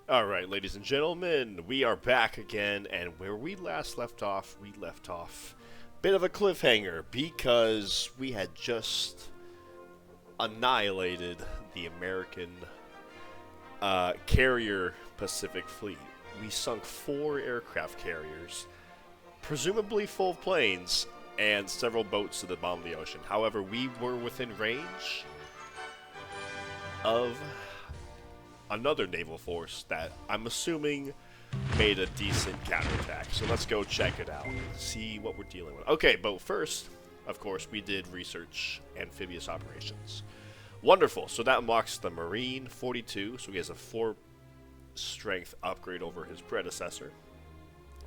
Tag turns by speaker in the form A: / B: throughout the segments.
A: Alright, ladies and gentlemen, we are back again, and where we last left off, bit of a cliffhanger, because we had just annihilated the American carrier Pacific Fleet. We sunk 4 aircraft carriers, presumably full of planes, and several boats to the bottom of the ocean. However, we were within range of another naval force that I'm assuming made a decent counterattack. So let's go check it out, see what we're dealing with. Okay, but first, of course, we did research amphibious operations. Wonderful. So that unlocks the Marine 42, so he has a 4 strength upgrade over his predecessor.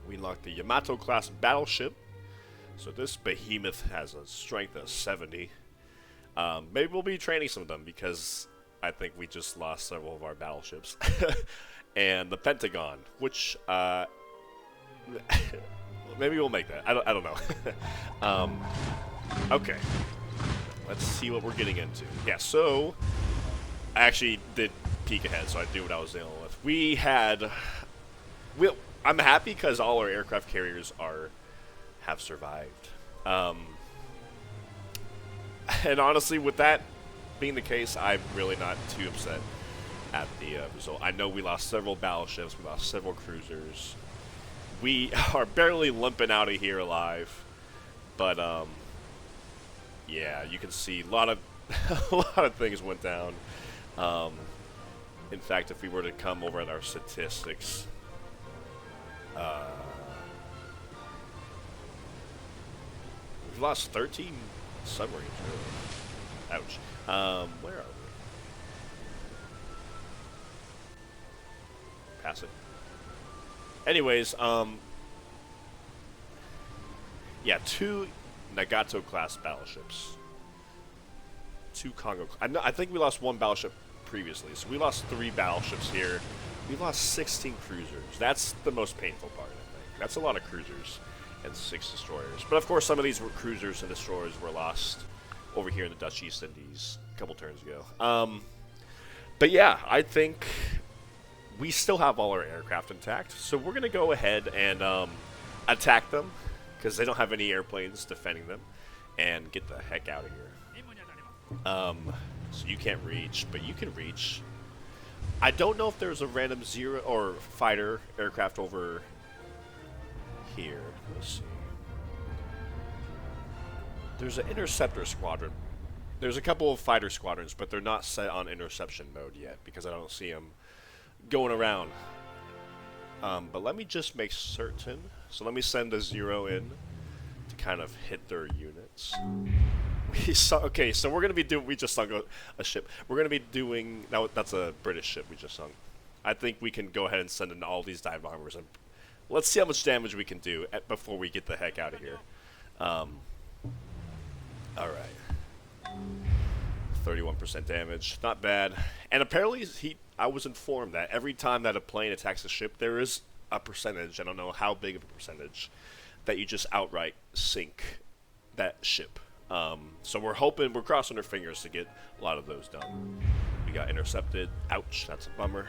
A: We unlocked the Yamato class battleship. So this behemoth has a strength of 70. Maybe we'll be training some of them because I think we just lost several of our battleships. And the Pentagon, which, maybe we'll make that. I don't know. Okay. Let's see what we're getting into. Yeah, so I actually did peek ahead, so I knew what I was dealing with. I'm happy because all our aircraft carriers have survived. And honestly, with that being the case, I'm really not too upset at the result. I know we lost several battleships, we lost several cruisers. We are barely limping out of here alive, but yeah, you can see a lot of a lot of things went down. In fact, if we were to come over at our statistics, we've lost 13 submarines. Really. Ouch. Where are we? Pass it. Anyways, yeah, 2 Nagato class battleships. 2 Congo. I think we lost 1 battleship previously, so we lost 3 battleships here. We lost 16 cruisers. That's the most painful part, I think. That's a lot of cruisers and 6 destroyers. But of course, some of these cruisers and destroyers were lost over here in the Dutch East Indies a couple turns ago. But yeah, I think we still have all our aircraft intact, so we're going to go ahead and attack them, because they don't have any airplanes defending them, and get the heck out of here. So you can't reach, but you can reach. I don't know if there's a random zero or fighter aircraft over here. Let's see. There's an interceptor squadron. There's a couple of fighter squadrons, but they're not set on interception mode yet because I don't see them going around. But let me just make certain. So let me send a 0 in to kind of hit their units. Okay, so we're gonna be doing. We just sunk a ship. We're gonna be doing. Now that's a British ship we just sunk. I think we can go ahead and send in all these dive bombers and let's see how much damage we can do before we get the heck out of here. Alright. 31% damage. Not bad. And apparently, I was informed that every time that a plane attacks a ship, there is a percentage, I don't know how big of a percentage, that you just outright sink that ship. So we're crossing our fingers to get a lot of those done. We got intercepted. Ouch, that's a bummer.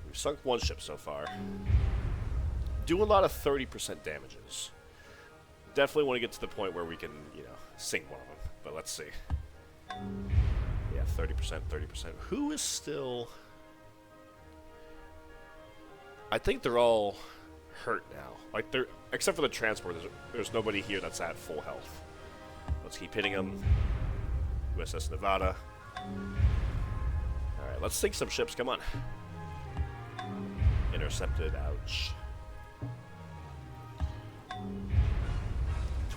A: We've sunk 1 ship so far. Doing a lot of 30% damages. Definitely want to get to the point where we can, sink one of them. But let's see. Yeah, 30%, 30%. Who is still... I think they're all hurt now. Like, except for the transport, there's nobody here that's at full health. Let's keep hitting them. USS Nevada. Alright, let's sink some ships. Come on. Intercepted. Ouch.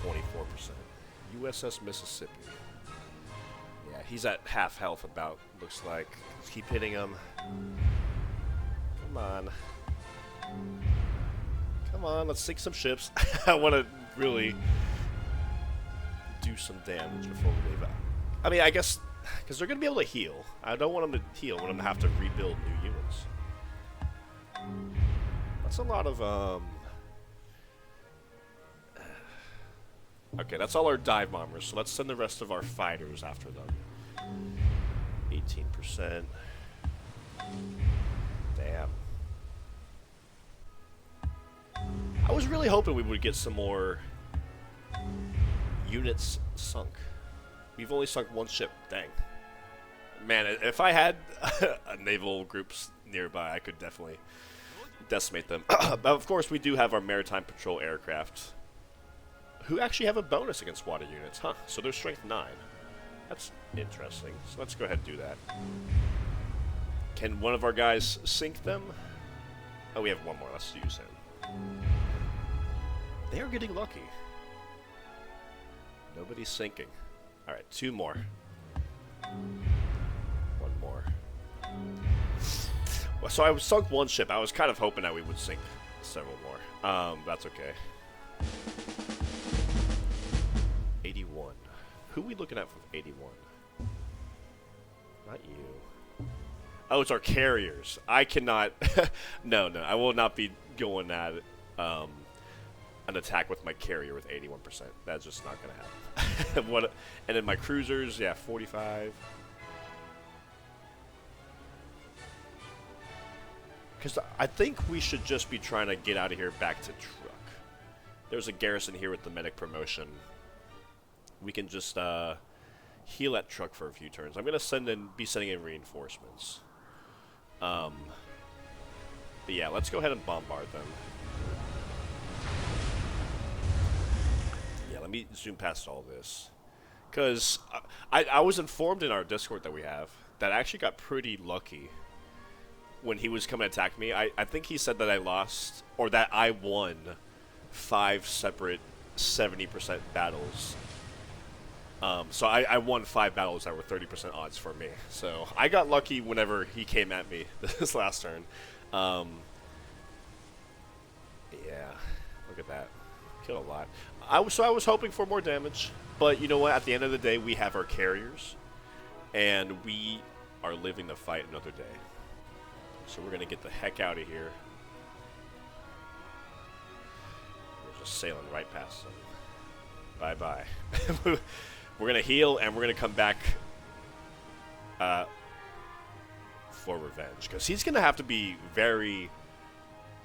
A: 24%. USS Mississippi. Yeah, he's at half health about, looks like. Let's keep hitting him. Come on. Come on, let's sink some ships. I want to really do some damage before we leave out. I mean, I guess, because they're going to be able to heal. I don't want them to heal. I want them to have to rebuild new units. That's a lot of, Okay, that's all our dive bombers, so let's send the rest of our fighters after them. 18%. I was really hoping we would get some more units sunk. We've only sunk one ship. Dang. Man, if I had naval groups nearby, I could definitely decimate them. But of course, we do have our maritime patrol aircraft, who actually have a bonus against water units, huh? So they're strength 9. That's interesting. So let's go ahead and do that. Can one of our guys sink them? Oh, we have one more. Let's use him. They are getting lucky. Nobody's sinking. Alright, 2 more. 1 more. Well, so I sunk 1 ship. I was kind of hoping that we would sink several more. That's okay. 81. Who are we looking at from 81? Not you. Oh, it's our carriers. I cannot... no, I will not be going at an attack with my carrier with 81%. That's just not going to happen. What? And then my cruisers, yeah, 45. Because I think we should just be trying to get out of here back to truck. There's a garrison here with the medic promotion. We can just heal at truck for a few turns. I'm going to be sending in reinforcements. But yeah, let's go ahead and bombard them. Yeah, let me zoom past all this. Because I was informed in our Discord that we have that I actually got pretty lucky when he was coming to attack me. I think he said that I lost, or that I won 5 separate 70% battles. So I won 5 battles that were 30% odds for me. So I got lucky whenever he came at me this last turn. Yeah, look at that. Killed a lot. I was hoping for more damage, but you know what? At the end of the day, we have our carriers, and we are living the fight another day. So we're gonna get the heck out of here. We're just sailing right past them. Bye bye. We're going to heal, and we're going to come back for revenge. Because he's going to have to be very...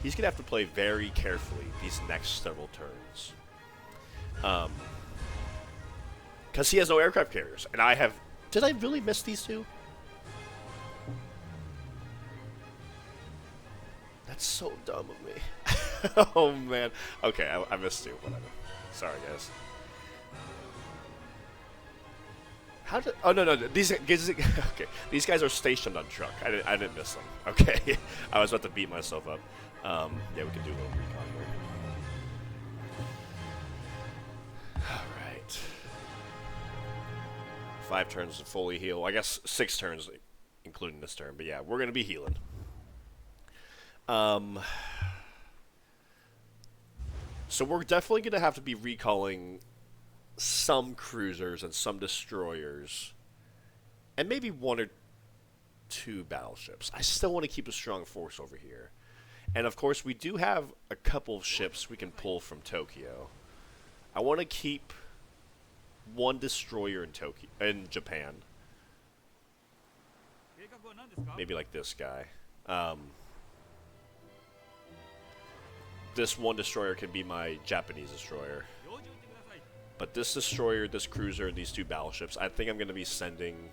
A: He's going to have to play very carefully these next several turns. Because he has no aircraft carriers. And I have... Did I really miss these 2? That's so dumb of me. Oh, man. Okay, I missed 2. Whatever. Sorry, guys. How did? Oh no! These guys, okay. These guys are stationed on truck. I didn't miss them. Okay, I was about to beat myself up. Yeah, we can do a little recon here. All right. 5 turns to fully heal. I guess 6 turns, including this turn. But yeah, we're gonna be healing. So we're definitely gonna have to be recalling some cruisers and some destroyers, and maybe 1 or 2 battleships. I still want to keep a strong force over here. And of course, we do have a couple of ships we can pull from Tokyo. I want to keep 1 destroyer in Japan. Maybe like this guy. This 1 destroyer can be my Japanese destroyer. But this destroyer, this cruiser, and these 2 battleships, I think I'm going to be sending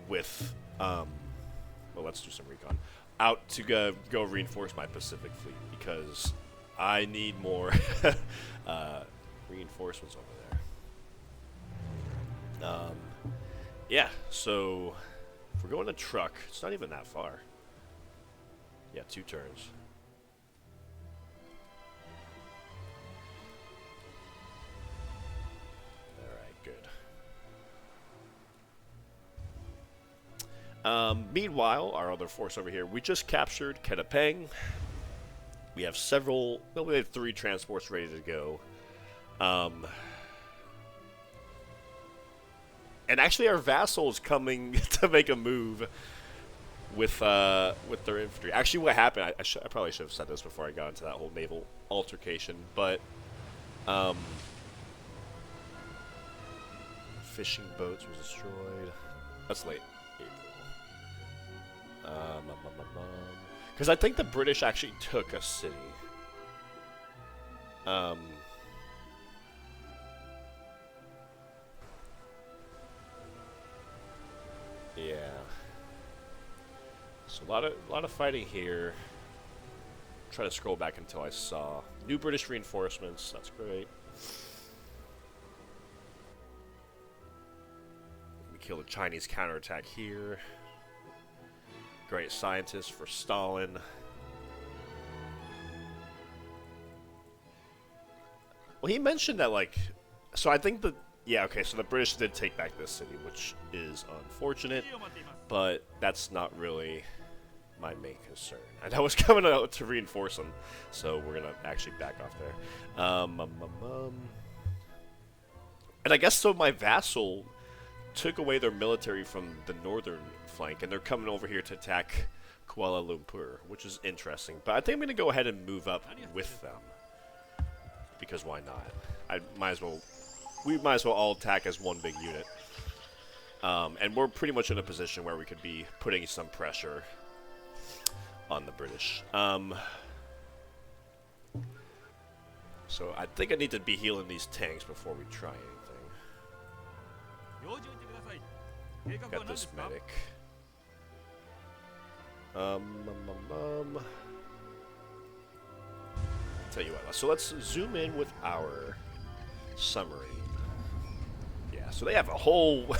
A: with, well, let's do some recon, out to go reinforce my Pacific fleet, because I need more reinforcements over there. Yeah, so if we're going to truck, it's not even that far. Yeah, 2 turns. Meanwhile, our other force over here, we just captured Ketapeng. We have we have 3 transports ready to go. And actually our vassal is coming to make a move with their infantry. Actually, what happened, I probably should have said this before I got into that whole naval altercation, but fishing boats was destroyed. That's late. April. Because I think the British actually took a city. Yeah. So a lot of fighting here. Try to scroll back until I saw new British reinforcements. That's great. We kill the Chinese counterattack here. Great scientist for Stalin. Well, he mentioned that, like, so I think that, yeah, okay, so the British did take back this city, which is unfortunate, but that's not really my main concern. And I was coming out to reinforce them, so we're gonna actually back off there. And I guess so my vassal took away their military from the northern flank, and they're coming over here to attack Kuala Lumpur, which is interesting. But I think I'm gonna go ahead and move up with them. Because why not? We might as well all attack as one big unit. And we're pretty much in a position where we could be putting some pressure on the British. So I think I need to be healing these tanks before we try anything. Got this medic. Tell you what, so let's zoom in with our summary. Yeah, so they have a whole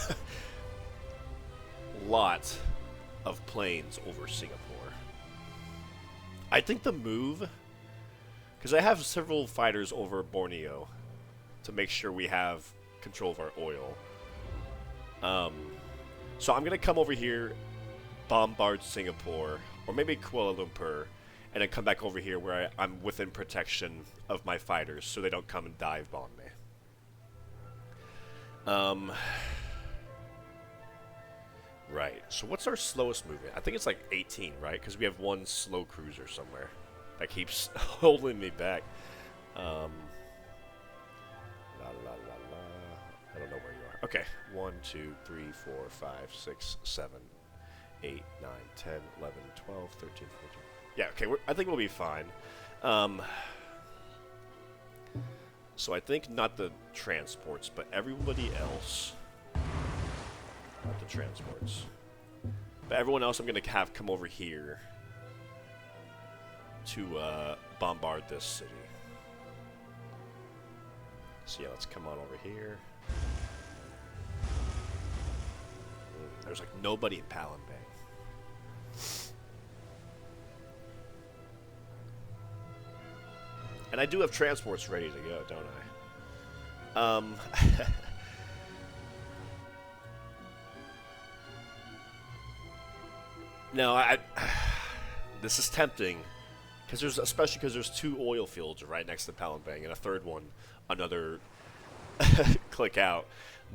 A: lot of planes over Singapore. I think the move, because I have several fighters over Borneo to make sure we have control of our oil. So I'm going to come over here, bombard Singapore, or maybe Kuala Lumpur, and then come back over here where I'm within protection of my fighters so they don't come and dive bomb me. Right, so what's our slowest movement? I think it's like 18, right? Because we have one slow cruiser somewhere that keeps holding me back. La la la la. I don't know where you are. Okay, 1, 2, 3, 4, 5, 6, 7, 8, 9, 10, 11, 12, 13, 14. Yeah, okay, I think we'll be fine. So I think not the transports, but everybody else. Not the transports. But everyone else I'm going to have come over here to bombard this city. So yeah, let's come on over here. There's like nobody in Palembang. And I do have transports ready to go, don't I? No, this is tempting, especially because there's 2 oil fields right next to Palembang, and a third one, another click out.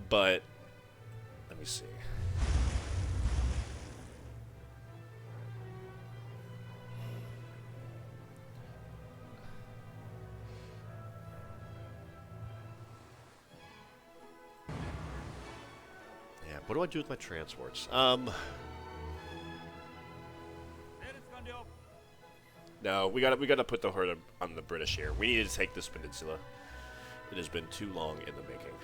A: But let me see. Yeah, what do I do with my transports? No, we gotta put the hurt on the British here. We need to take this peninsula. It has been too long in the making.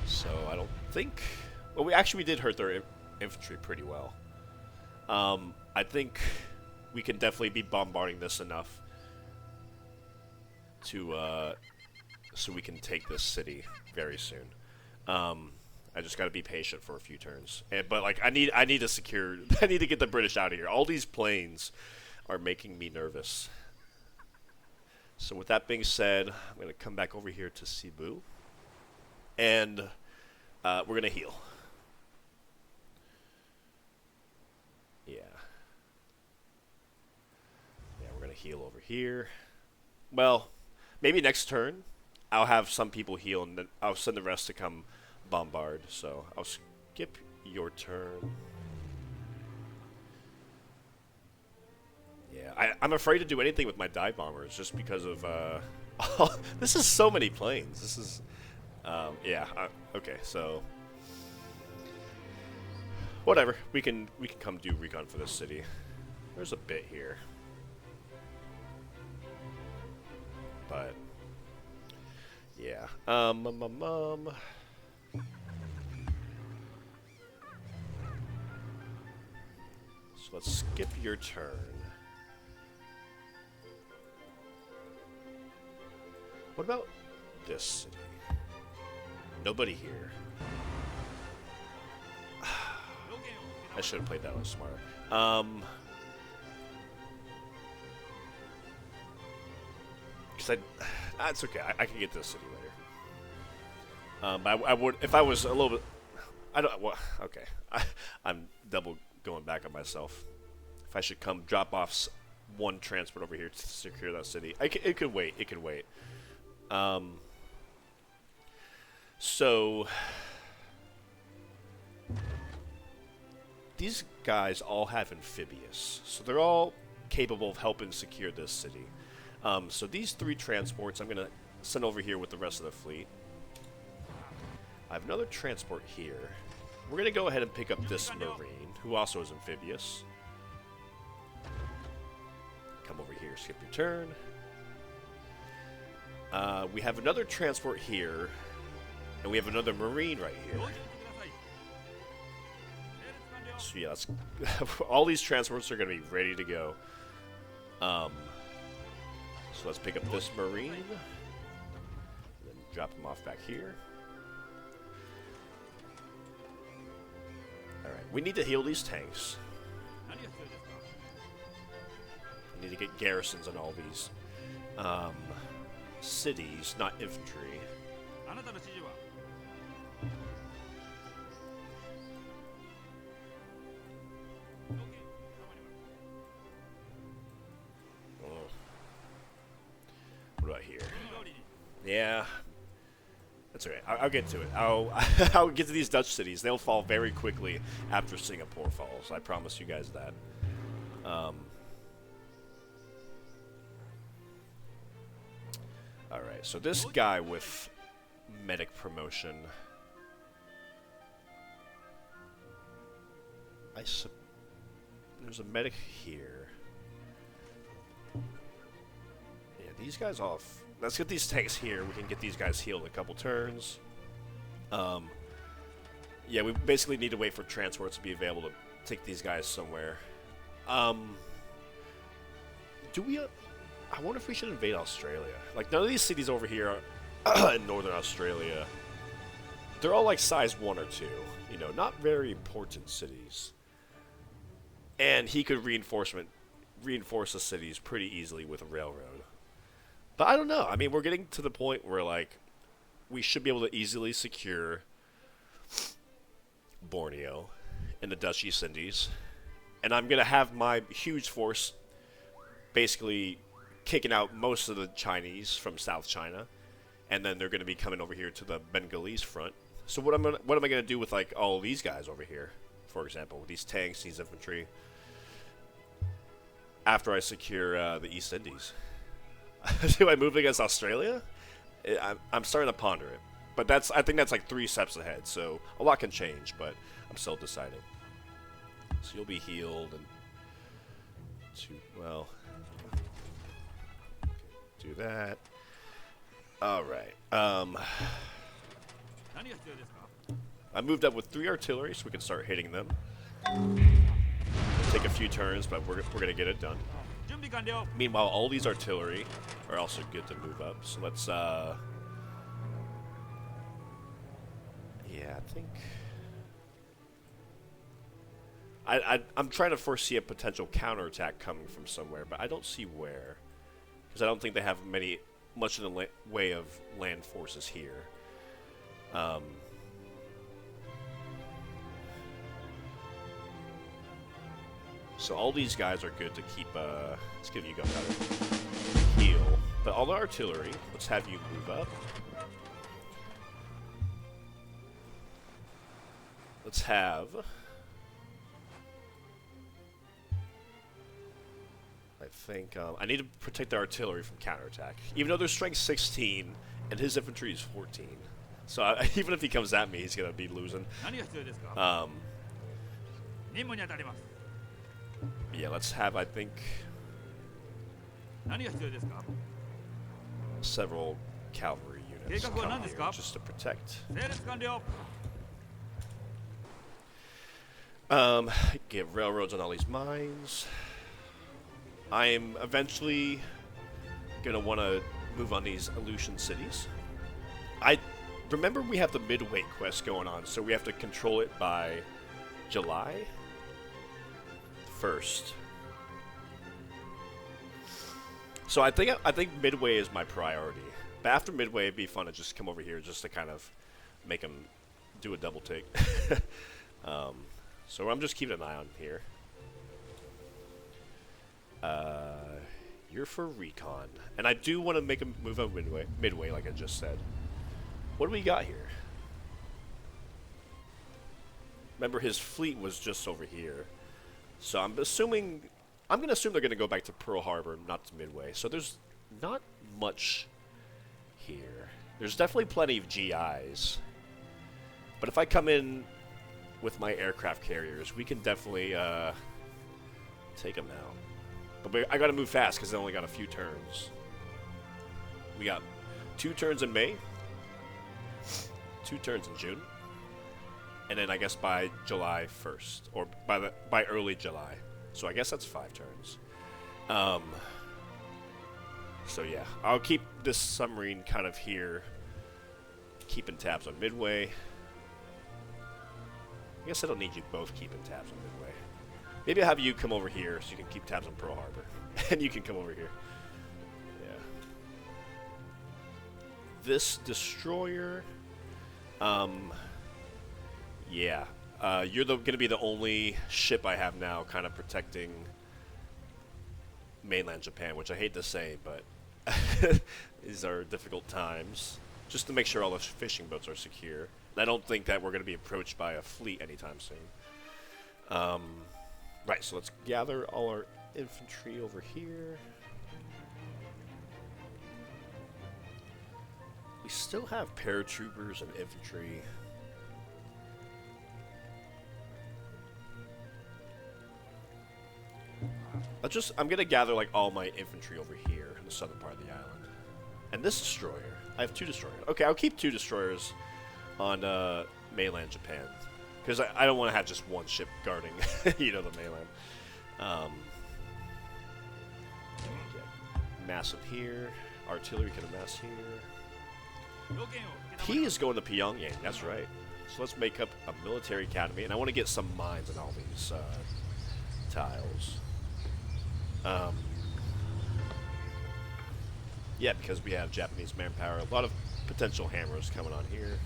A: So I don't think. Well, we did hurt their infantry pretty well. I think we can definitely be bombarding this enough to so we can take this city very soon. I just got to be patient for a few turns. But like I need to secure. I need to get the British out of here. All these planes are making me nervous. So with that being said, I'm going to come back over here to Cebu, and we're going to heal. Yeah. Yeah, we're going to heal over here. Well, maybe next turn I'll have some people heal, and then I'll send the rest to come bombard. So I'll skip your turn. Yeah, I'm afraid to do anything with my dive bombers just because of this is so many planes. This is yeah, okay, so Whatever. We can come do recon for this city. There's a bit here. But yeah. So let's skip your turn. What about this city? Nobody here. I should have played that one smarter. Because that's okay. I can get to the city later. But I would, if I was a little bit. I don't. Well, okay. I'm double going back on myself. If I should come drop off one transport over here to secure that city, it could wait. It could wait. So these guys all have amphibious, so they're all capable of helping secure this city. So these 3 transports I'm gonna send over here with the rest of the fleet. I have another transport here. We're gonna go ahead and pick up this Marine, who also is amphibious. Come over here, skip your turn. We have another transport here, and we have another Marine right here. So yeah, all these transports are going to be ready to go. So let's pick up this Marine, and then drop them off back here. Alright, we need to heal these tanks. We need to get garrisons on all these cities, not infantry. What about here? Yeah, that's alright. I'll get to it. I'll get to these Dutch cities. They'll fall very quickly after Singapore falls. I promise you guys that. Alright, so this guy with medic promotion. There's a medic here. Yeah, these guys off. Let's get these tanks here. We can get these guys healed in a couple turns. Yeah, we basically need to wait for transports to be available to take these guys somewhere. Do we... I wonder if we should invade Australia. Like, none of these cities over here are in northern Australia. They're all like size 1 or 2. You know, not very important cities. And he could reinforce the cities pretty easily with a railroad. But I don't know. I mean, we're getting to the point where, like, we should be able to easily secure Borneo and the Dutch East Indies. And I'm going to have my huge force basically kicking out most of the Chinese from South China, and then they're going to be coming over here to the Bengalese front. So what am I going to do with like all these guys over here, for example, with these tanks, these infantry, after I secure the East Indies? Do I move against Australia? I'm starting to ponder it, but I think that's like 3 steps ahead. So a lot can change, but I'm still deciding. So you'll be healed and well. Do that. Alright. I moved up with 3 artillery so we can start hitting them. Take a few turns, but we're going to get it done. Meanwhile, all these artillery are also good to move up. So let's, yeah, I think... I'm trying to foresee a potential counterattack coming from somewhere, but I don't see where. Because I don't think they have much in the way of land forces here. So all these guys are good to keep, let's give you gunpowder. Heal. But all the artillery, let's have you move up. Let's have... I think, I need to protect the artillery from counterattack. Even though their strength 16, and his infantry is 14. So even if he comes at me, he's going to be losing. Yeah, let's have, I think, several cavalry units come here just to protect. Get railroads on all these mines. I am eventually gonna want to move on these Aleutian cities. I remember we have the Midway quest going on, so we have to control it by July 1st. So I think Midway is my priority. But after Midway, it'd be fun to just come over here just to kind of make them do a double take. So I'm just keeping an eye on here. You're for recon, and I do want to make a move on Midway, like I just said. What do we got here? Remember, his fleet was just over here, so I'm gonna assume they're gonna go back to Pearl Harbor, not to Midway. So there's not much here. There's definitely plenty of GIs, but if I come in with my aircraft carriers, we can definitely take them out. But I gotta move fast because I only got a few turns. We got 2 turns in May, 2 turns in June, and then I guess by July 1st, or by early July. So I guess that's 5 turns. So yeah, I'll keep this submarine kind of here, keeping tabs on Midway. I guess I don't need you both keeping tabs on Midway. Maybe I'll have you come over here so you can keep tabs on Pearl Harbor. And you can come over here. Yeah. This destroyer... yeah. You're going to be the only ship I have now kind of protecting mainland Japan, which I hate to say, but these are difficult times. Just to make sure all the fishing boats are secure. And I don't think that we're going to be approached by a fleet anytime soon. Right, so let's gather all our infantry over here. We still have paratroopers and infantry. I'm gonna gather like all my infantry over here in the southern part of the island. And this destroyer, I have 2 destroyers. Okay, I'll keep 2 destroyers on mainland Japan. Because I don't want to have just one ship guarding, you know, the mainland. Massive here. Artillery can amass here. He is going to Pyongyang, that's right. So let's make up a military academy. And I want to get some mines in all these tiles. Yeah, because we have Japanese manpower. A lot of potential hammers coming on here.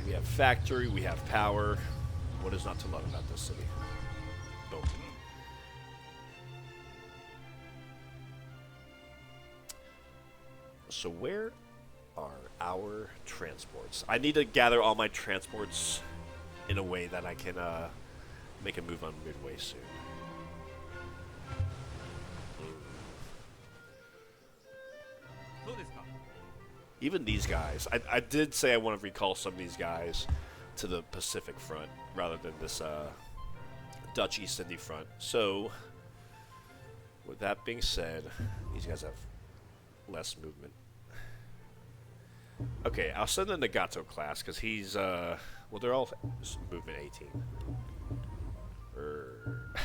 A: We have factory, we have power. What is not to love about this city? Boom. So where are our transports? I need to gather all my transports in a way that I can make a move on Midway soon. Even these guys. I did say I want to recall some of these guys to the Pacific front rather than this Dutch East India front. So, with that being said, these guys have less movement. Okay, I'll send the Nagato class because he's, well, they're all movement 18.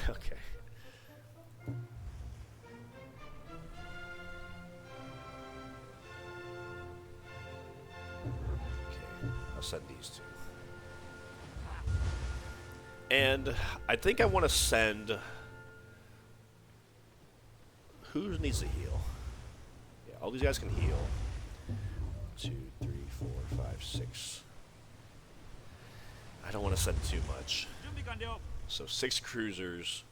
A: Okay. I'll send these 2. And I think I want to send... Who needs to heal? Yeah, all these guys can heal. 2, 3, 4, 5, 6. I don't want to send too much. So 6 cruisers.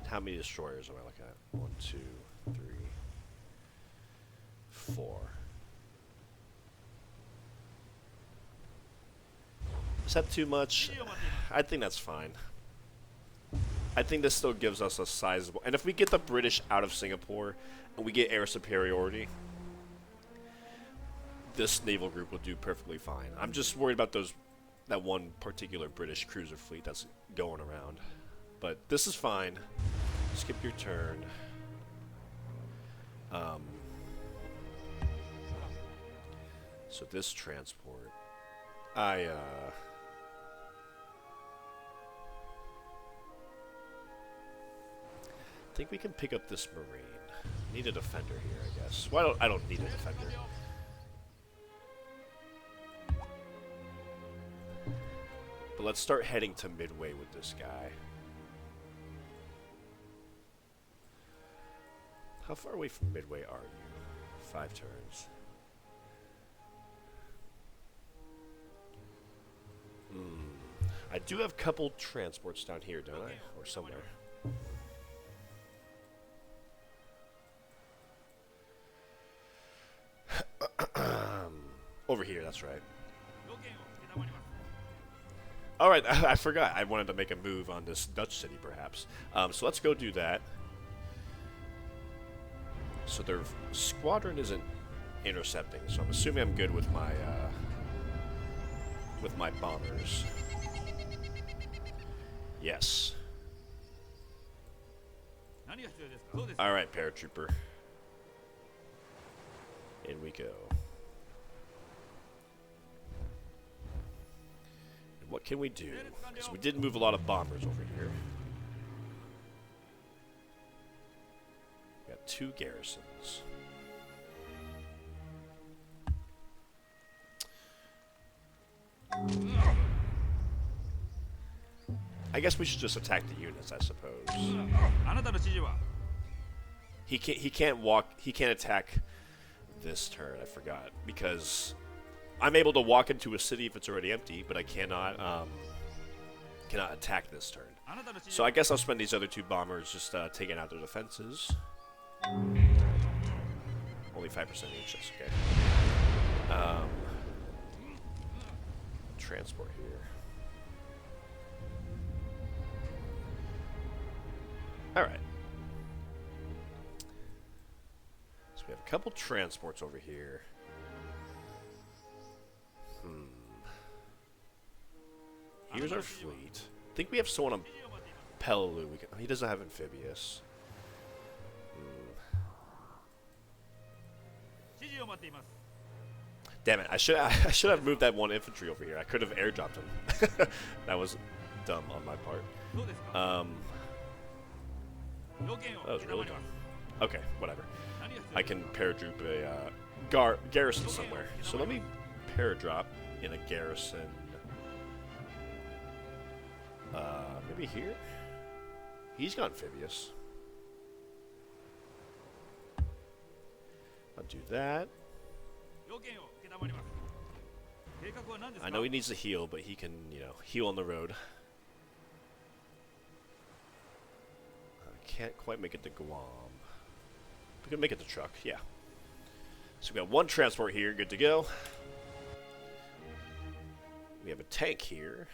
A: How many destroyers am I looking at? 1, 2, 3, 4. Is that too much? I think that's fine. I think this still gives us a sizable... And if we get the British out of Singapore and we get air superiority, this naval group will do perfectly fine. I'm just worried about that one particular British cruiser fleet that's going around. But this is fine. Skip your turn. So this transport, I think we can pick up this Marine. Need a defender here, I guess. Well, I don't need a defender. But let's start heading to Midway with this guy. How far away from Midway are you? 5 turns. I do have a couple transports down here, don't I? Or somewhere. Over here, that's right. Alright, I forgot. I wanted to make a move on this Dutch city, perhaps. So let's go do that. So their squadron isn't intercepting, so I'm assuming I'm good with my bombers. Yes. Alright, paratrooper. In we go. And what can we do? Because we did move a lot of bombers over here. We got 2 garrisons. I guess we should just attack the units, I suppose. He can't walk. He can't attack this turn. I forgot, because I'm able to walk into a city if it's already empty, but I cannot attack this turn. So I guess I'll spend these other 2 bombers just taking out their defenses. Only 5% each. That's okay. Transport here. Alright. So we have a couple transports over here. Here's our fleet. I think we have someone on Peleliu. He doesn't have amphibious. Damn it! I should have moved that 1 infantry over here. I could have airdropped him. That was dumb on my part. That was really dumb. Okay, whatever. I can paradrop a garrison somewhere. So let me paradrop in a garrison. Maybe here? He's got amphibious. I'll do that. I know he needs to heal, but he can, heal on the road. I can't quite make it to Guam. We can make it to truck, yeah. So we got 1 transport here, good to go. We have a tank here.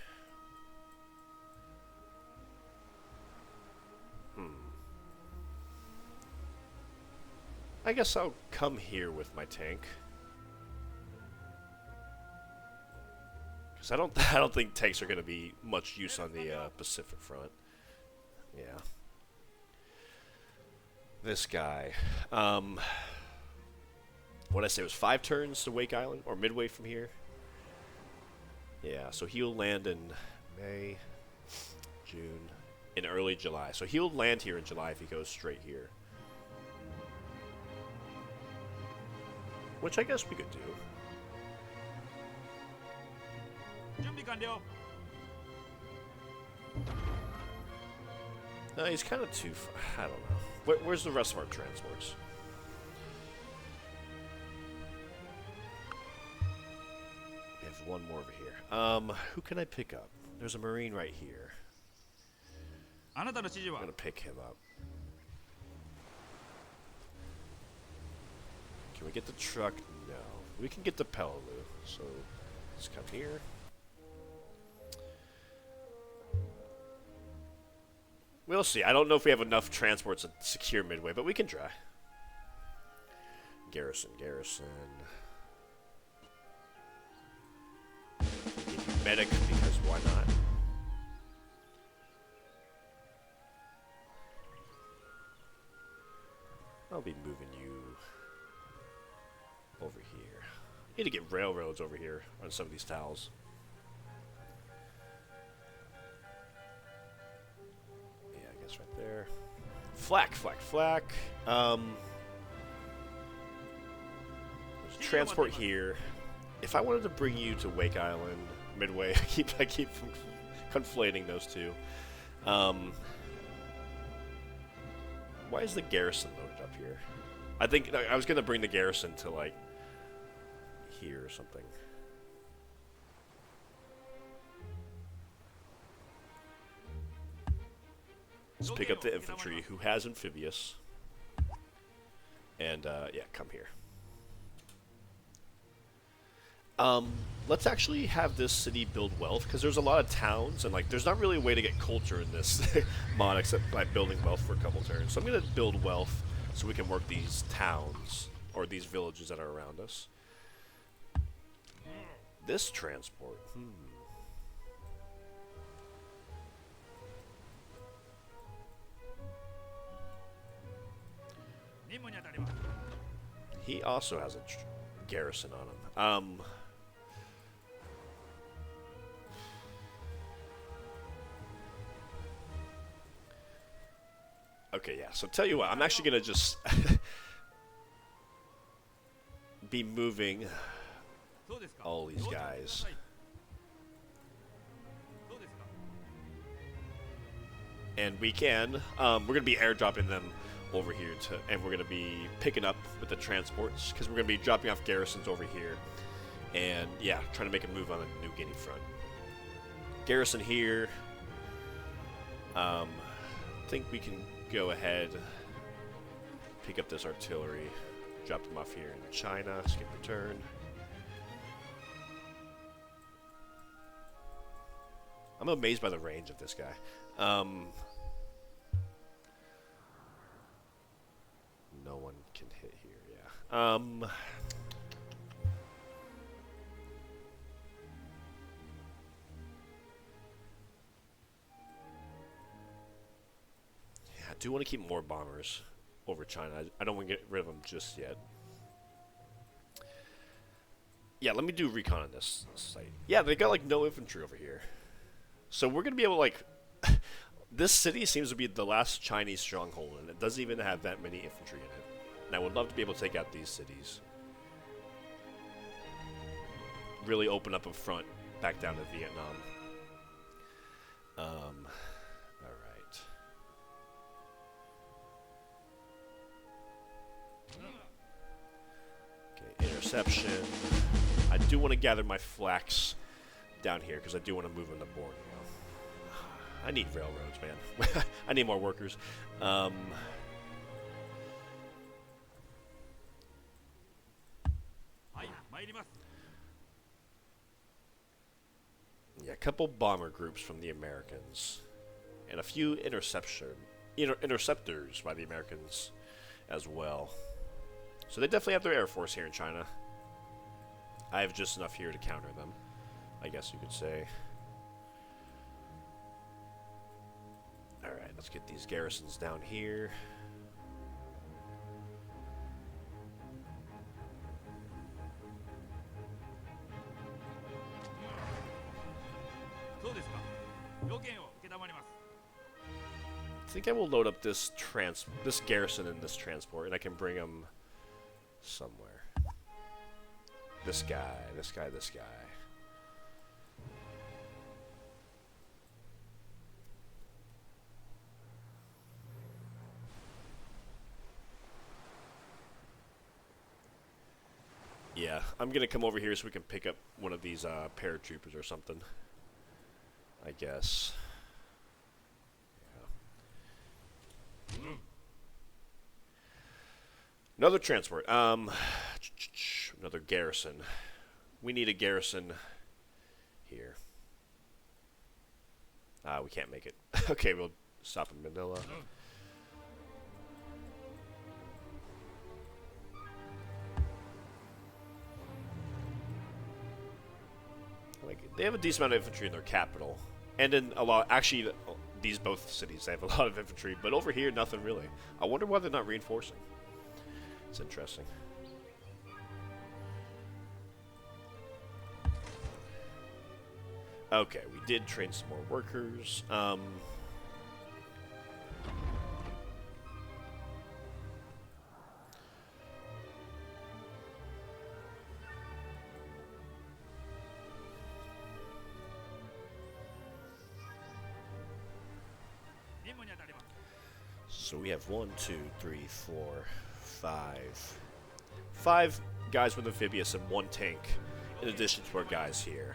A: I guess I'll come here with my tank. Because I don't think tanks are going to be much use on the Pacific front. Yeah. This guy. What I say was 5 turns to Wake Island or Midway from here. Yeah, so he'll land in May, June, in early July. So he'll land here in July if he goes straight here. Which I guess we could do. No, he's kind of too far. I don't know. Where's the rest of our transports? We have 1 more over here. Who can I pick up? There's a Marine right here. I'm gonna pick him up. Can we get the truck? No. We can get the Peleliu. So let's come here. We'll see. I don't know if we have enough transports to secure Midway, but we can try. Garrison. medic because why not? I'll be moving you over here. Need to get railroads over here on some of these towels. Yeah, I guess right there. Flak, flak, flak. There's transport here. If I wanted to bring you to Wake Island, Midway, I keep conflating those two. Why is the garrison loaded up here? I think I was gonna bring the garrison to like here or something. Let's pick up the infantry who has amphibious. And yeah, come here. Let's actually have this city build wealth, because there's a lot of towns, and like there's not really a way to get culture in this mod except by building wealth for a couple turns. So I'm going to build wealth so we can work these towns, or these villages that are around us. This transport, He also has a garrison on him. Okay, yeah, so tell you what, I'm actually going to just be moving all these guys. And we can, we're going to be airdropping them over here, and we're going to be picking up with the transports, because we're going to be dropping off garrisons over here. And yeah, trying to make a move on the New Guinea front. Garrison here. I think we can go ahead, pick up this artillery, drop them off here in China, skip return. I'm amazed by the range of this guy. No one can hit here, yeah. I do want to keep more bombers over China. I don't want to get rid of them just yet. Yeah, let me do recon on this site. Yeah, they got like no infantry over here. So we're going to be able to like... This city seems to be the last Chinese stronghold, and it doesn't even have that many infantry in it. And I would love to be able to take out these cities. Really open up a front back down to Vietnam. Alright. Okay, interception. I do want to gather my flax down here, because I do want to move them to Borneo. I need railroads, man. I need more workers. Yeah, a couple bomber groups from the Americans, and a few interceptors by the Americans as well. So they definitely have their air force here in China. I have just enough here to counter them, I guess you could say. Alright, let's get these garrisons down here. I think I will load up this garrison in this transport, and I can bring them somewhere. This guy, this guy, this guy. Yeah, I'm gonna come over here so we can pick up one of these paratroopers or something, I guess. Yeah. Another transport. Another garrison. We need a garrison here. We can't make it. Okay, we'll stop in Manila. Like They have a decent amount of infantry in their capital. And in a lot... Actually, these both cities, they have a lot of infantry. But over here, nothing really. I wonder why they're not reinforcing. It's interesting. Okay, we did train some more workers. So we have 1, 2, 3, 4, 5. 5 guys with amphibious and 1 tank, in addition to our guys here.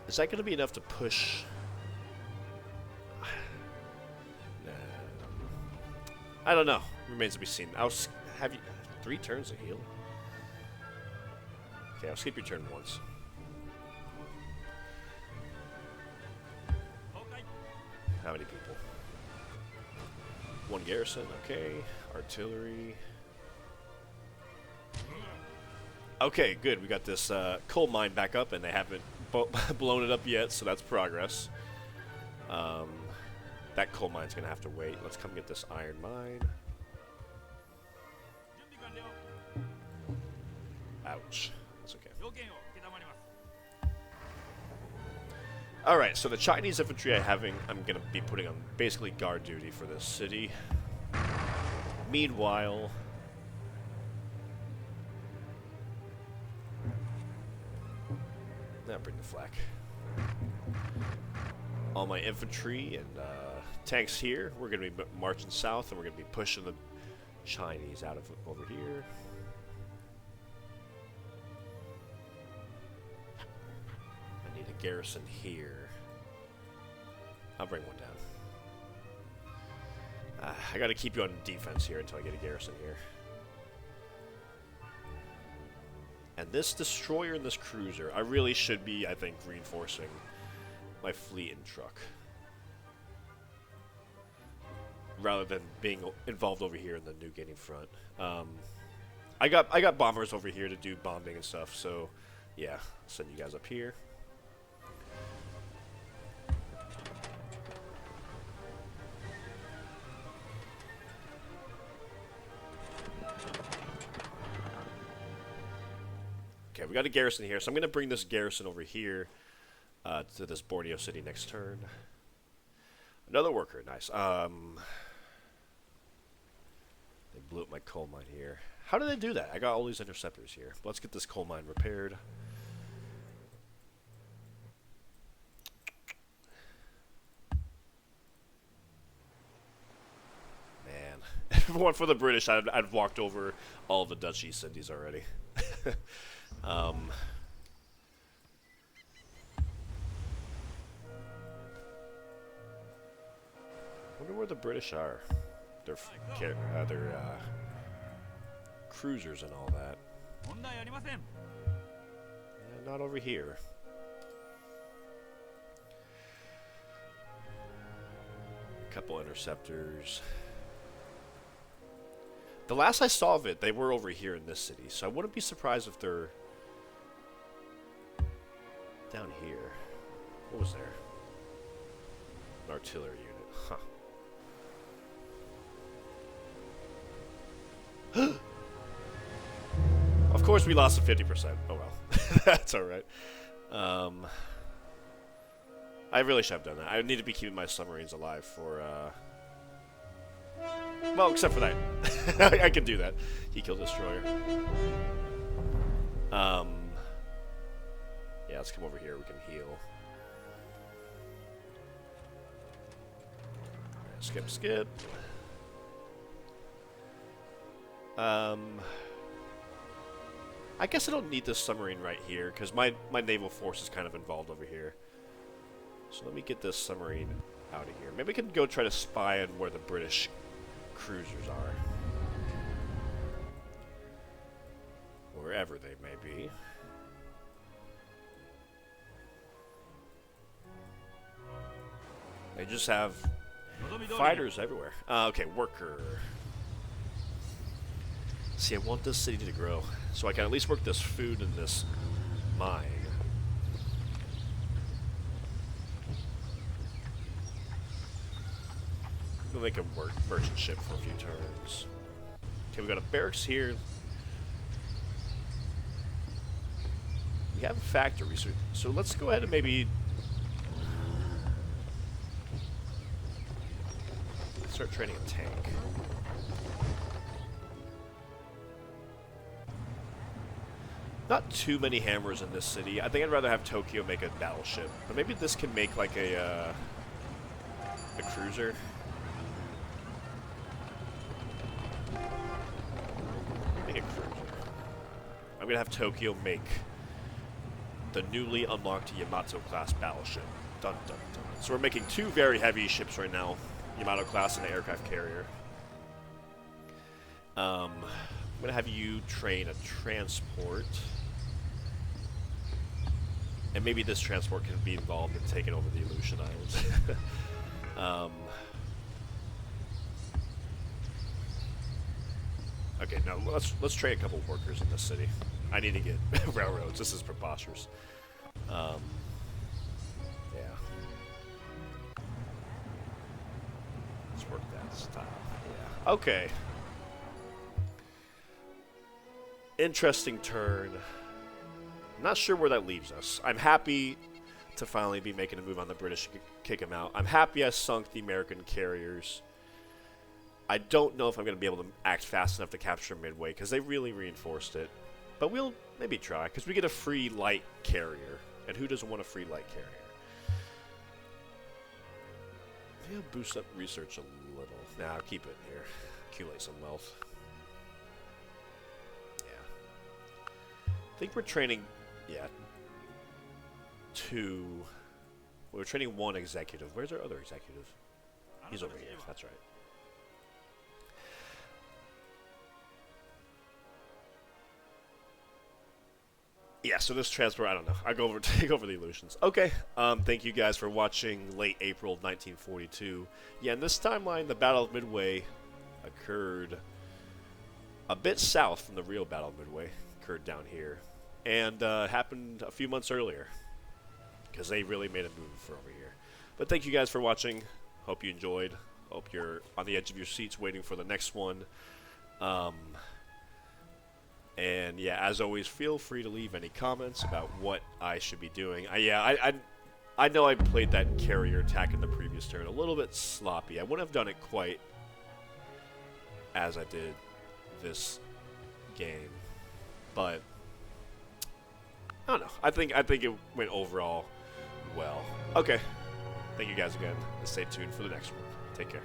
A: Is that going to be enough to push? I don't know. Remains to be seen. I'll have you 3 turns to heal. Okay, I'll skip your turn once. How many people? 1 garrison. Okay. Artillery. Okay, good. We got this coal mine back up, and they haven't blown it up yet, so that's progress. That coal mine's gonna have to wait. Let's come get this iron mine. Ouch. That's okay. Alright, so the Chinese infantry I'm gonna be putting on basically guard duty for this city. Meanwhile... Now bring the flak. All my infantry and tanks here. We're going to be marching south, and we're going to be pushing the Chinese out of over here. I need a garrison here. I'll bring one down. I got to keep you on defense here until I get a garrison here. And this destroyer and this cruiser, I really should be, I think, reinforcing my fleet and truck, rather than being involved over here in the New Guinea front. I got bombers over here to do bombing and stuff, so yeah, I'll send you guys up here. Okay, we got a garrison here, so I'm going to bring this garrison over here to this Borneo city next turn. Another worker, nice. They blew up my coal mine here. How did they do that? I got all these interceptors here. Let's get this coal mine repaired. Man, if it weren't for the British, I'd walked over all of the Dutch East Indies already. Wonder where the British are. Their cruisers and all that. Yeah, not over here. Couple interceptors. The last I saw of it, they were over here in this city, so I wouldn't be surprised if they're down here. What was there? An artillery unit. Huh. Of course we lost to 50%. Oh well. That's alright. I really should have done that. I need to be keeping my submarines alive for, well, except for that. I can do that. He killed a destroyer. Yeah, let's come over here. We can heal. Skip, skip. I guess I don't need this submarine right here, because my naval force is kind of involved over here. So let me get this submarine out of here. Maybe we can go try to spy on where the British cruisers are. Wherever they may be. They just have fighters everywhere. Okay, worker. See, I want this city to grow. So I can at least work this food in this mine. We'll make a merchant ship for a few turns. Okay, we got a barracks here. We have a factory, so let's go ahead and maybe start training a tank. Not too many hammers in this city. I think I'd rather have Tokyo make a battleship, but maybe this can make like a cruiser. Make a cruiser. I'm gonna have Tokyo make the newly unlocked Yamato class battleship. Dun dun dun. So we're making two very heavy ships right now, Yamato class and an aircraft carrier. I'm gonna have you train a transport, and maybe this transport can be involved in taking over the Aleutian Islands. Okay, now let's train a couple workers in this city. I need to get railroads. This is preposterous. Yeah. Let's work that style. Yeah. Okay. Interesting turn. Not sure where that leaves us. I'm happy to finally be making a move on the British to kick them out. I'm happy I sunk the American carriers. I don't know if I'm going to be able to act fast enough to capture Midway, because they really reinforced it. But we'll maybe try, because we get a free light carrier. And who doesn't want a free light carrier? Maybe I'll boost up research a little. Nah, I'll keep it here. Accumulate some wealth. Yeah. I think we're training, yeah, we're training one executive. Where's our other executive? He's over here. That's right. Yeah, so this transfer, I don't know. I go over, take over the Aleutians. Okay, thank you guys for watching late April 1942. Yeah, in this timeline, the Battle of Midway occurred a bit south from the real Battle of Midway. Occurred down here. And happened a few months earlier, because they really made a move for over here. But thank you guys for watching. Hope you enjoyed. Hope you're on the edge of your seats waiting for the next one. And yeah, as always, feel free to leave any comments about what I should be doing. I know I played that carrier attack in the previous turn a little bit sloppy. I wouldn't have done it quite as I did this game, but I don't know. I think it went overall well. Okay, thank you guys again, and stay tuned for the next one. Take care.